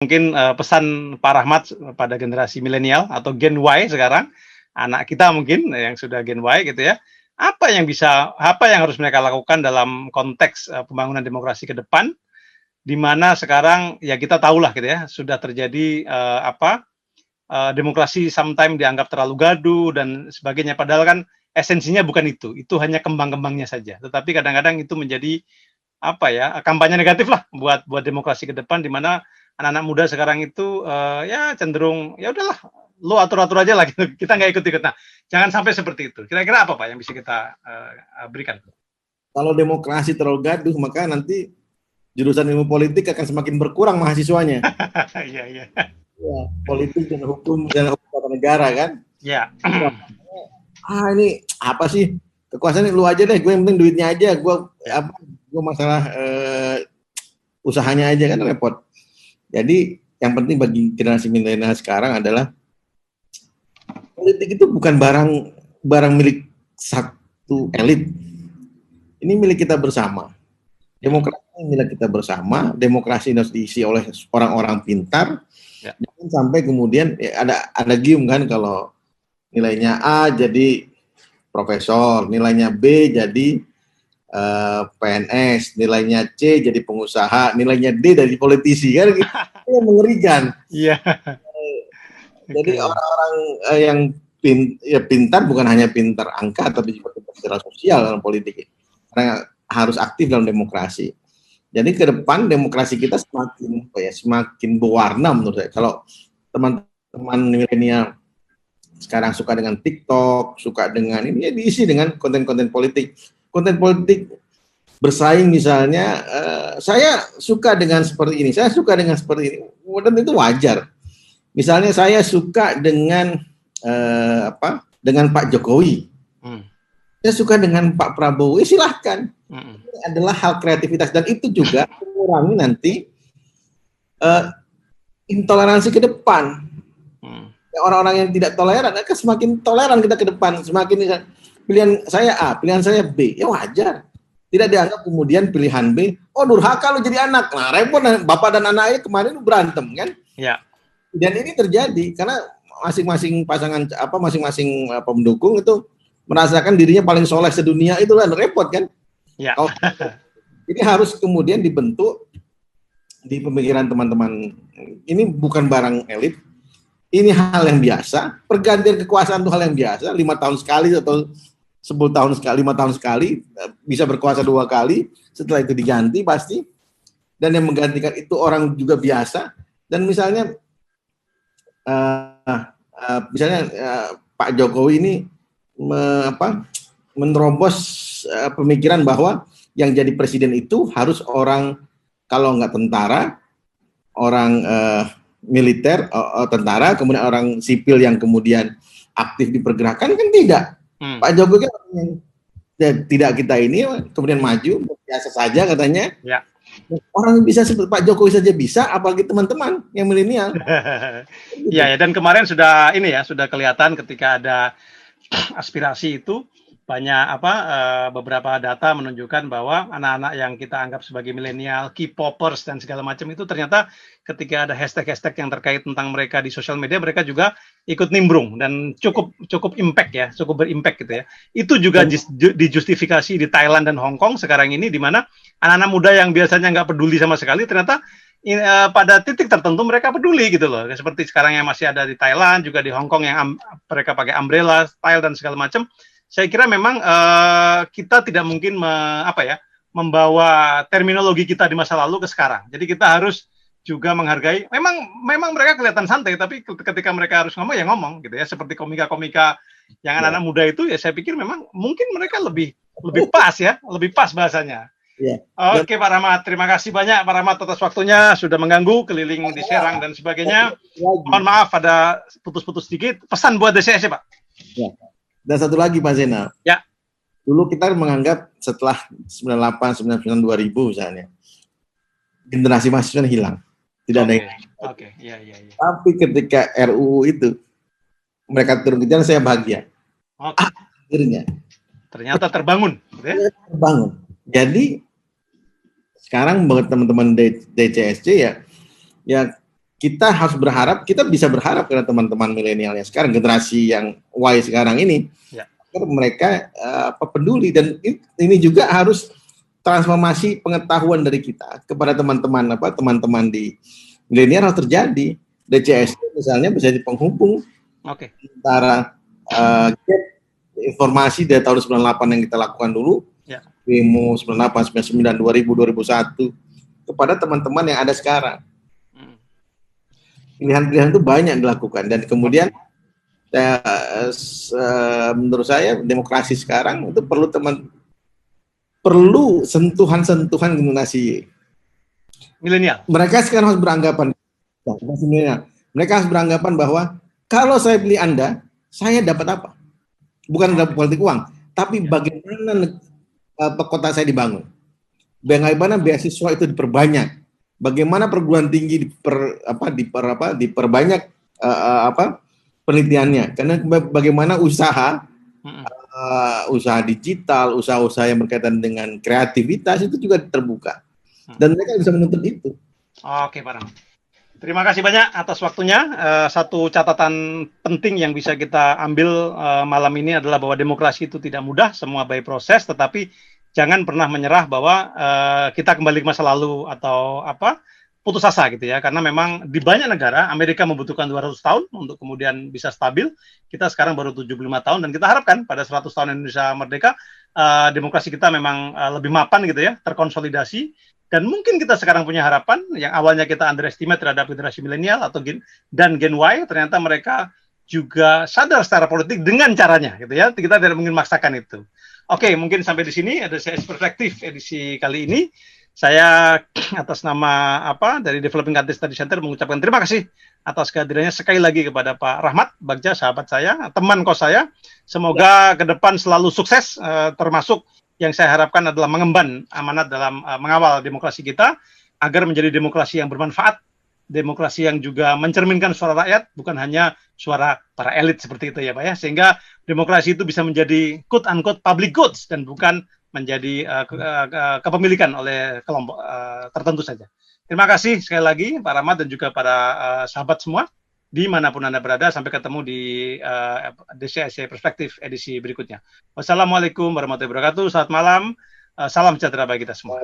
mungkin pesan Pak Rahmat pada generasi milenial atau Gen Y sekarang, anak kita mungkin yang sudah Gen Y gitu ya, apa yang harus mereka lakukan dalam konteks pembangunan demokrasi ke depan, di mana sekarang ya kita tahulah gitu ya, sudah terjadi demokrasi sometimes dianggap terlalu gaduh dan sebagainya, padahal kan esensinya bukan itu hanya kembang-kembangnya saja, tetapi kadang-kadang itu menjadi kampanye negatif lah buat demokrasi ke depan, di mana anak-anak muda sekarang itu ya cenderung ya udahlah, lo atur-atur aja lah gitu. Kita nggak ikut-ikut. Nah, jangan sampai seperti itu. Kira-kira apa Pak yang bisa kita berikan? Kalau demokrasi terlalu gaduh, maka nanti jurusan ilmu politik akan semakin berkurang mahasiswanya. Iya. Ya, politik dan hukum tata negara kan. Ya. Ini apa sih? Kekuasaan lu aja deh, gue yang penting duitnya aja, gue masalah usahanya aja kan repot. Jadi yang penting bagi generasi milenial sekarang adalah politik itu bukan barang milik satu elit. Ini milik kita bersama. Demokrasi milik kita bersama. Demokrasi harus diisi oleh orang-orang pintar. Ya. Jangan sampai kemudian ada gium kan, kalau nilainya A jadi profesor, nilainya B jadi PNS, nilainya C jadi pengusaha, nilainya D dari politisi kan, gitu. Itu mengerikan. Iya. Jadi orang-orang yang pintar bukan hanya pintar angka, tapi juga pintar secara sosial dalam politik. Karena harus aktif dalam demokrasi. Jadi ke depan demokrasi kita semakin berwarna menurut saya. Kalau teman-teman milenial sekarang suka dengan TikTok, suka dengan ini, ya diisi dengan konten-konten politik. Konten politik bersaing misalnya, saya suka dengan seperti ini, saya suka dengan seperti ini, dan itu wajar. Misalnya saya suka dengan dengan Pak Jokowi, saya suka dengan Pak Prabowo, silahkan. Ini adalah hal kreativitas, dan itu juga mengurangi nanti intoleransi ke depan. Orang-orang yang tidak toleran akan semakin toleran kita ke depan, semakin pilihan saya A, pilihan saya B, ya wajar. Tidak dianggap kemudian pilihan B, durhaka lu jadi anak. Nah, repot, bapak dan anaknya kemarin berantem kan? Ya. Dan ini terjadi karena masing-masing pasangan masing-masing pendukung itu merasakan dirinya paling soleh sedunia, itu kan repot kan? Ya. Jadi harus kemudian dibentuk di pemikiran teman-teman. Ini bukan barang elit. Ini hal yang biasa, pergantian kekuasaan itu hal yang biasa, 5 tahun sekali atau 10 tahun sekali, 5 tahun sekali, bisa berkuasa 2 kali, setelah itu diganti pasti, dan yang menggantikan itu orang juga biasa. Dan misalnya Pak Jokowi ini menerobos pemikiran bahwa yang jadi presiden itu harus orang, kalau nggak tentara, orang militer, tentara, kemudian orang sipil yang kemudian aktif di pergerakan, kan tidak. Pak Jokowi kan tidak kita ini, kemudian maju, biasa saja katanya. Ya. Orang bisa seperti Pak Jokowi saja bisa, apalagi teman-teman yang milenial. Ya, dan kemarin sudah kelihatan ketika ada aspirasi itu, banyak beberapa data menunjukkan bahwa anak-anak yang kita anggap sebagai milenial, K-popers dan segala macam itu, ternyata ketika ada hashtag-hashtag yang terkait tentang mereka di sosial media, mereka juga ikut nimbrung dan cukup berimpact gitu ya. Itu juga dijustifikasi di Thailand dan Hong Kong sekarang ini, di mana anak-anak muda yang biasanya nggak peduli sama sekali, ternyata pada titik tertentu mereka peduli gitu loh. Seperti sekarang yang masih ada di Thailand, juga di Hong Kong yang mereka pakai umbrella style dan segala macam. Saya kira memang kita tidak mungkin membawa terminologi kita di masa lalu ke sekarang. Jadi kita harus juga menghargai. Memang mereka kelihatan santai, tapi ketika mereka harus ngomong ya ngomong gitu ya. Seperti komika-komika yang anak-anak muda itu, ya saya pikir memang mungkin mereka lebih lebih pas bahasanya. Ya. Oke Pak Rahmat, terima kasih banyak Pak Rahmat atas waktunya, sudah mengganggu keliling di Serang dan sebagainya. Mohon maaf ada putus-putus sedikit. Pesan buat DCSC Pak. Ya. Dan satu lagi Pak Zainal. Ya. Dulu kita menganggap setelah 98, 99, 2000 misalnya, generasi mahasiswa hilang. Tidak ada yang. Oke. Iya. Tapi ketika RUU itu mereka turun ke jalan, saya bahagia. Oke. Akhirnya. Ternyata terbangun. Terbangun. Jadi sekarang buat teman-teman DCSC ya kita harus berharap, kita bisa berharap karena teman-teman milenial yang sekarang, generasi yang Y sekarang ini, Ya. mereka peduli, dan ini juga harus transformasi pengetahuan dari kita kepada teman-teman di milenial harus terjadi. DCS misalnya bisa jadi penghubung antara gap informasi dari tahun 98 yang kita lakukan dulu, demo 98, 99, 2000, 2001 kepada teman-teman yang ada sekarang. Pilihan-pilihan itu banyak dilakukan, dan kemudian menurut saya demokrasi sekarang itu perlu sentuhan-sentuhan generasi milenial. Mereka sekarang harus beranggapan, bahwa kalau saya pilih Anda, saya dapat apa? Bukan dapat politik uang, tapi bagaimana kota saya dibangun, bagaimana beasiswa itu diperbanyak, bagaimana perguruan tinggi diperbanyak penelitiannya, karena bagaimana usaha digital, usaha-usaha yang berkaitan dengan kreativitas itu juga terbuka, dan mereka bisa menuntut itu. Oke, Pak Rahmat. Terima kasih banyak atas waktunya. Satu catatan penting yang bisa kita ambil malam ini adalah bahwa demokrasi itu tidak mudah, semua by proses, tetapi jangan pernah menyerah bahwa kita kembali ke masa lalu atau putus asa gitu ya, karena memang di banyak negara Amerika membutuhkan 200 tahun untuk kemudian bisa stabil. Kita sekarang baru 75 tahun, dan kita harapkan pada 100 tahun Indonesia merdeka demokrasi kita memang lebih mapan gitu ya, terkonsolidasi. Dan mungkin kita sekarang punya harapan yang awalnya kita underestimate terhadap generasi milenial atau Gen Y, ternyata mereka juga sadar secara politik dengan caranya gitu ya. Kita tidak mungkin memaksakan itu. Oke, mungkin sampai di sini ada CS Perspektif edisi kali ini. Saya atas nama dari Developing Country Study Center mengucapkan terima kasih atas kehadirannya sekali lagi kepada Pak Rahmat Bagja, sahabat saya, teman kos saya. Semoga ke depan selalu sukses, termasuk yang saya harapkan adalah mengemban amanat dalam mengawal demokrasi kita agar menjadi demokrasi yang bermanfaat, demokrasi yang juga mencerminkan suara rakyat, bukan hanya suara para elit seperti itu ya Pak ya, sehingga demokrasi itu bisa menjadi quote-unquote public goods dan bukan menjadi kepemilikan oleh kelompok tertentu saja. Terima kasih sekali lagi Pak Rahmat dan juga para sahabat semua dimanapun Anda berada. Sampai ketemu di DCSC Perspektif edisi berikutnya. Wassalamualaikum warahmatullahi wabarakatuh. Selamat malam. Salam sejahtera bagi kita semua.